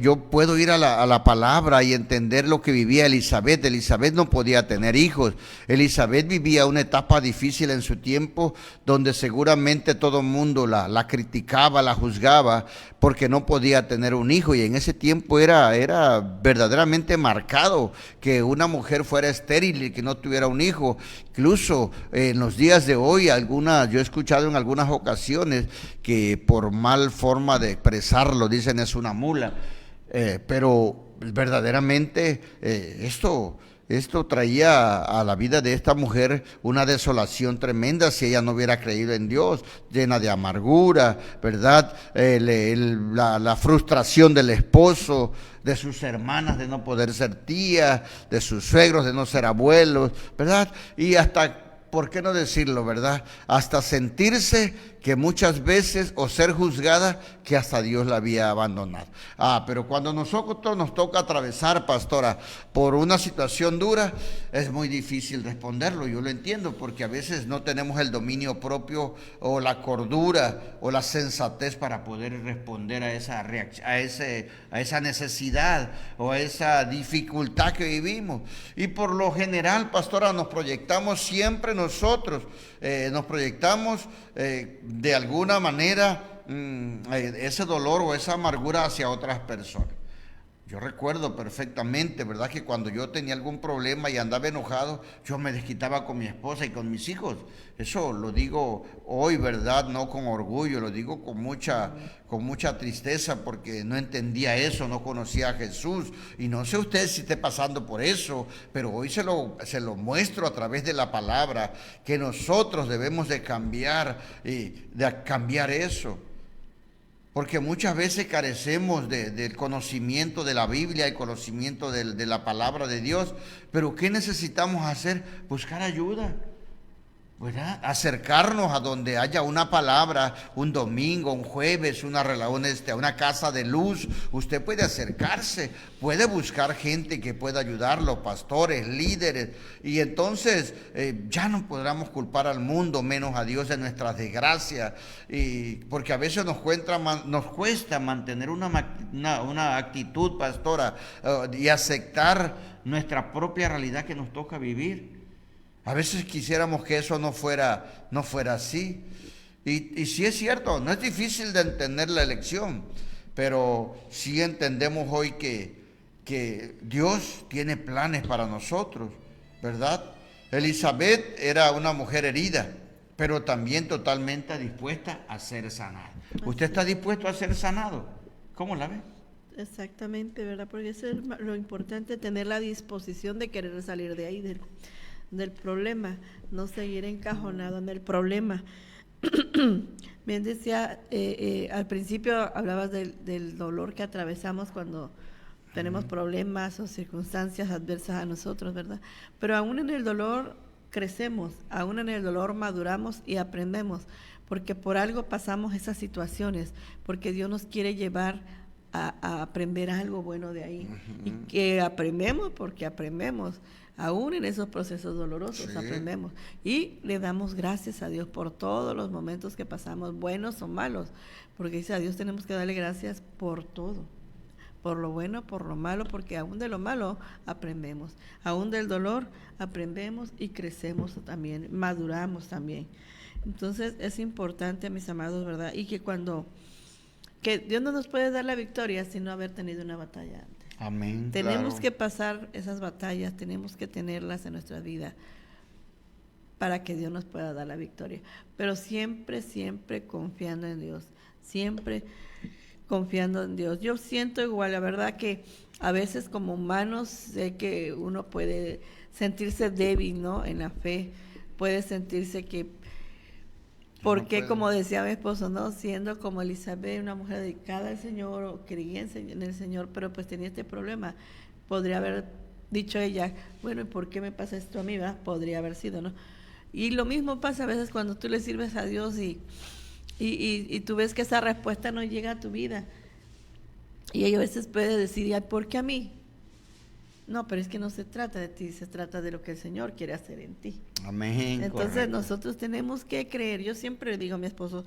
Speaker 2: yo puedo ir a la palabra y entender lo que vivía Elizabeth. Elizabeth no podía tener hijos. Elizabeth vivía una etapa difícil en su tiempo, donde seguramente todo el mundo la criticaba, la juzgaba, porque no podía tener un hijo. Y en ese tiempo era verdaderamente marcado que una mujer fuera estéril y que no tuviera un hijo. Incluso en los días de hoy, yo he escuchado en algunas ocasiones que por mal forma de expresarlo dicen es una mula, pero verdaderamente esto traía a la vida de esta mujer una desolación tremenda si ella no hubiera creído en Dios, llena de amargura, ¿verdad? La frustración del esposo, de sus hermanas de no poder ser tías, de sus suegros de no ser abuelos, ¿verdad? Y hasta, ¿por qué no decirlo, verdad? Hasta sentirse que muchas veces, o ser juzgada, que hasta Dios la había abandonado. Pero cuando nosotros nos toca atravesar, pastora, por una situación dura, es muy difícil responderlo. Yo lo entiendo, porque a veces no tenemos el dominio propio, o la cordura, o la sensatez para poder responder a esa a esa necesidad, o a esa dificultad que vivimos. Y por lo general, pastora, nos proyectamos siempre nosotros, nos proyectamos de alguna manera ese dolor o esa amargura hacia otras personas. Yo recuerdo perfectamente, ¿verdad?, que cuando yo tenía algún problema y andaba enojado, yo me desquitaba con mi esposa y con mis hijos. Eso lo digo hoy, ¿verdad?, no con orgullo, lo digo con mucha tristeza, porque no entendía eso, no conocía a Jesús. Y no sé usted si esté pasando por eso, pero hoy se lo muestro a través de la palabra, que nosotros debemos de cambiar eso. Porque muchas veces carecemos del conocimiento de la Biblia y conocimiento de la palabra de Dios. Pero ¿qué necesitamos hacer? Buscar ayuda, ¿verdad? Acercarnos a donde haya una palabra, un domingo, un jueves, una casa de luz. Usted puede acercarse, puede buscar gente que pueda ayudarlo, pastores, líderes, y entonces ya no podremos culpar al mundo, menos a Dios, de nuestras desgracias, porque a veces nos cuesta mantener una actitud, pastora, y aceptar nuestra propia realidad que nos toca vivir. A veces quisiéramos que eso no fuera así. Y sí es cierto, no es difícil de entender la elección, pero sí entendemos hoy que Dios tiene planes para nosotros, ¿verdad? Elizabeth era una mujer herida, pero también totalmente dispuesta a ser sanada. ¿Usted está dispuesto a ser sanado? ¿Cómo la ve?
Speaker 1: Exactamente, ¿verdad? Porque eso es lo importante, tener la disposición de querer salir de ahí, del problema, no seguir encajonado en el problema. Bien decía, al principio hablabas del dolor que atravesamos cuando tenemos problemas o circunstancias adversas a nosotros, ¿verdad? Pero aún en el dolor crecemos, aún en el dolor maduramos y aprendemos, porque por algo pasamos esas situaciones, porque Dios nos quiere llevar a aprender algo bueno de ahí. Y que aprendemos porque aprendemos. Aún en esos procesos dolorosos aprendemos y le damos gracias a Dios por todos los momentos que pasamos, buenos o malos, porque dice a Dios tenemos que darle gracias por todo, por lo bueno, por lo malo, porque aún de lo malo aprendemos, aún del dolor aprendemos y crecemos también, maduramos también. Entonces es importante, mis amados, ¿verdad? Y que Dios no nos puede dar la victoria sin no haber tenido una batalla antes.
Speaker 2: Amén.
Speaker 1: Tenemos que pasar esas batallas, tenemos que tenerlas en nuestra vida para que Dios nos pueda dar la victoria. Pero siempre, siempre confiando en Dios, siempre confiando en Dios. Yo siento igual, la verdad que a veces como humanos sé que uno puede sentirse débil, ¿no?, en la fe, puede sentirse que, porque como decía mi esposo, no, siendo como Elizabeth, una mujer dedicada al Señor, o creía en el Señor, pero pues tenía este problema, podría haber dicho ella, bueno, ¿y por qué me pasa esto a mí? ¿Verdad? Podría haber sido, ¿no? Y lo mismo pasa a veces cuando tú le sirves a Dios y tú ves que esa respuesta no llega a tu vida, y ella a veces puede decir, ¿y por qué a mí? No, pero es que no se trata de ti, se trata de lo que el Señor quiere hacer en ti.
Speaker 2: Amén.
Speaker 1: Entonces
Speaker 2: correcto.
Speaker 1: Nosotros tenemos que creer. Yo siempre digo a mi esposo,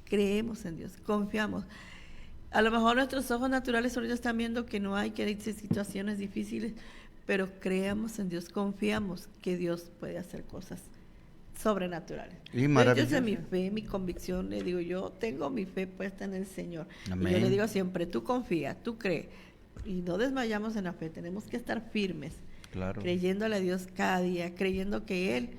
Speaker 1: creemos en Dios, confiamos. A lo mejor nuestros ojos naturales ahorita están viendo que no hay, que hay situaciones difíciles, pero creamos en Dios, confiamos que Dios puede hacer cosas sobrenaturales.
Speaker 2: Y maravilloso.
Speaker 1: Yo sé mi fe, mi convicción, le digo, yo tengo mi fe puesta en el Señor.
Speaker 2: Amén.
Speaker 1: Y yo le digo siempre, tú confía, tú cree, y no desmayamos en la fe, tenemos que estar firmes,
Speaker 2: Claro.
Speaker 1: creyéndole a Dios cada día, creyendo que Él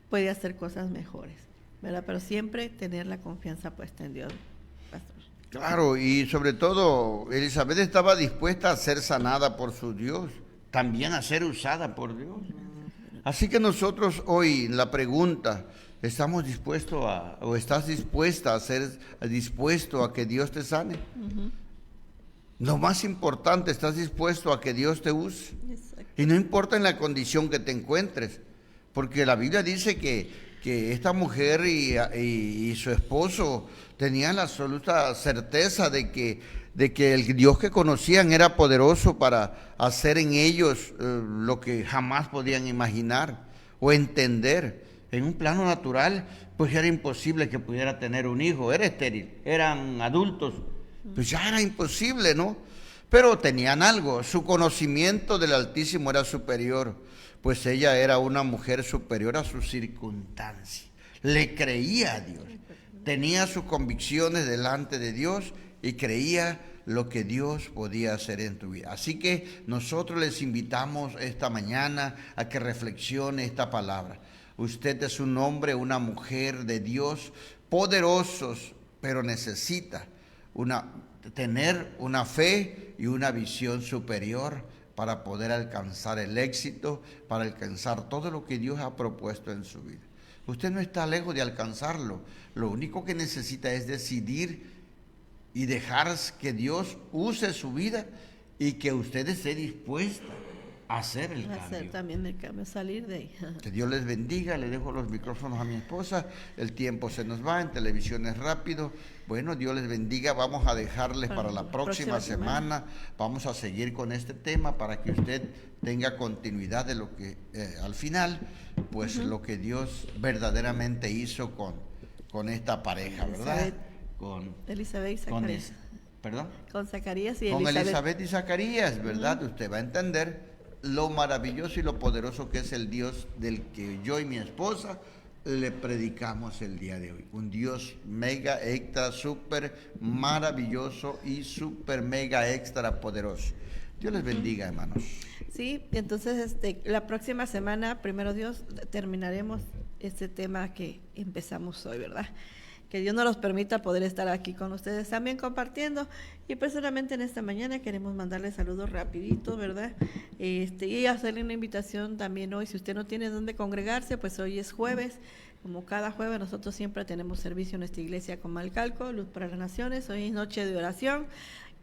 Speaker 1: puede hacer cosas mejores, ¿verdad? Pero siempre tener la confianza puesta en Dios, pastor.
Speaker 2: Claro, y sobre todo, Elizabeth estaba dispuesta a ser sanada por su Dios, también a ser usada por Dios. Así que nosotros hoy, la pregunta, ¿estamos dispuestos o estás dispuesta a ser dispuesto a que Dios te sane? Lo más importante, ¿estás dispuesto a que Dios te use?
Speaker 1: Exacto.
Speaker 2: Y no importa en la condición que te encuentres, porque la Biblia dice que esta mujer y su esposo tenían la absoluta certeza de que el Dios que conocían era poderoso para hacer en ellos lo que jamás podían imaginar o entender. En un plano natural, pues era imposible que pudiera tener un hijo, era estéril, eran adultos, pues ya era imposible, ¿no? Pero tenían algo, su conocimiento del Altísimo era superior, pues ella era una mujer superior a sus circunstancias, le creía a Dios, tenía sus convicciones delante de Dios y creía lo que Dios podía hacer en tu vida. Así que nosotros les invitamos esta mañana a que reflexione esta palabra. Usted es un hombre, una mujer de Dios, poderosos, pero necesita tener una fe y una visión superior para poder alcanzar el éxito, para alcanzar todo lo que Dios ha propuesto en su vida. Usted no está lejos de alcanzarlo, lo único que necesita es decidir y dejar que Dios use su vida y que usted esté dispuesta a hacer el cambio.
Speaker 1: Hacer también el cambio, salir de ahí.
Speaker 2: Que Dios les bendiga, le dejo los micrófonos a mi esposa, el tiempo se nos va, en televisión es rápido. Bueno, Dios les bendiga, vamos a dejarles para la próxima semana, vamos a seguir con este tema para que usted tenga continuidad de lo que al final, pues lo que Dios verdaderamente hizo con esta pareja, ¿verdad? Con
Speaker 1: Elizabeth y Zacarías.
Speaker 2: ¿Perdón?
Speaker 1: Con Zacarías y
Speaker 2: Con
Speaker 1: Elizabeth.
Speaker 2: Elizabeth y Zacarías, ¿verdad? Usted va a entender lo maravilloso y lo poderoso que es el Dios del que yo y mi esposa le predicamos el día de hoy. Un Dios mega, extra, súper maravilloso y súper mega, extra poderoso. Dios les bendiga, hermanos.
Speaker 1: Sí, entonces la próxima semana, primero Dios, terminaremos este tema que empezamos hoy, ¿verdad? Que Dios nos los permita poder estar aquí con ustedes también compartiendo. Y personalmente en esta mañana queremos mandarles saludos rapiditos, ¿verdad? Y hacerle una invitación también hoy, si usted no tiene dónde congregarse, pues hoy es jueves. Como cada jueves nosotros siempre tenemos servicio en nuestra iglesia con Malcalco, Luz para las Naciones. Hoy es noche de oración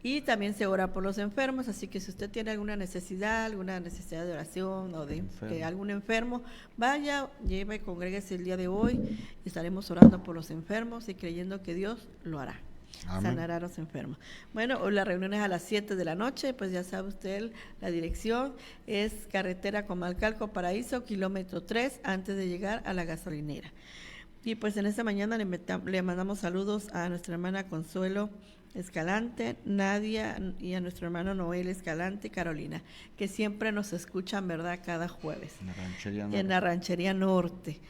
Speaker 1: y también se ora por los enfermos, así que si usted tiene alguna necesidad de oración o de algún enfermo, vaya, lleve y congréguese el día de hoy y estaremos orando por los enfermos y creyendo que Dios lo hará. Amén. Sanará a los enfermos. Bueno, hoy la reunión es a las 7 de la noche, pues ya sabe usted, la dirección es carretera Comalcalco Paraíso, kilómetro 3, antes de llegar a la gasolinera. Y pues en esta mañana le mandamos saludos a nuestra hermana Consuelo Escalante, Nadia, y a nuestro hermano Noel Escalante, Carolina, que siempre nos escuchan, ¿verdad?, cada jueves. En la Ranchería Norte.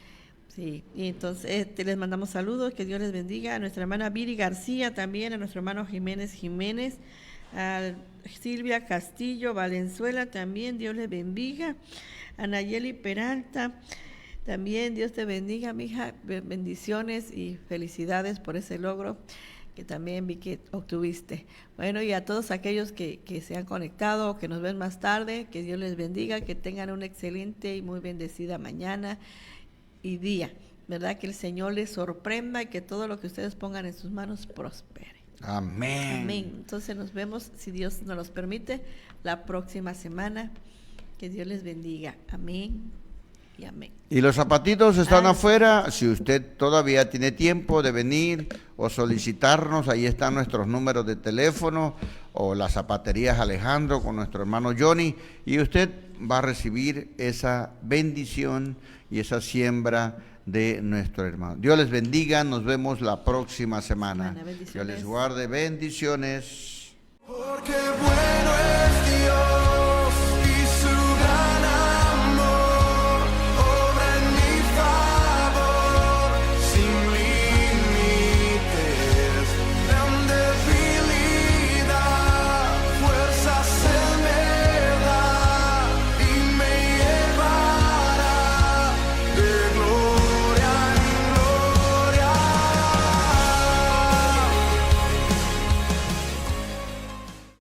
Speaker 1: Sí, y entonces les mandamos saludos, que Dios les bendiga. A nuestra hermana Viri García también, a nuestro hermano Jiménez, a Silvia Castillo Valenzuela también, Dios les bendiga. A Nayeli Peralta, también Dios te bendiga, mija, bendiciones y felicidades por ese logro que también vi que obtuviste. Bueno, y a todos aquellos que se han conectado, que nos ven más tarde, que Dios les bendiga, que tengan una excelente y muy bendecida mañana y día, ¿verdad? Que el Señor les sorprenda y que todo lo que ustedes pongan en sus manos prospere.
Speaker 2: Amén.
Speaker 1: Amén. Entonces nos vemos, si Dios nos los permite, la próxima semana. Que Dios les bendiga. Amén. Y amén.
Speaker 2: Y los zapatitos están afuera, si usted todavía tiene tiempo de venir o solicitarnos, ahí están nuestros números de teléfono o las zapaterías Alejandro con nuestro hermano Johnny, y usted va a recibir esa bendición y esa siembra de nuestro hermano. Dios les bendiga, nos vemos la próxima semana. Dios les guarde, bendiciones.
Speaker 3: Porque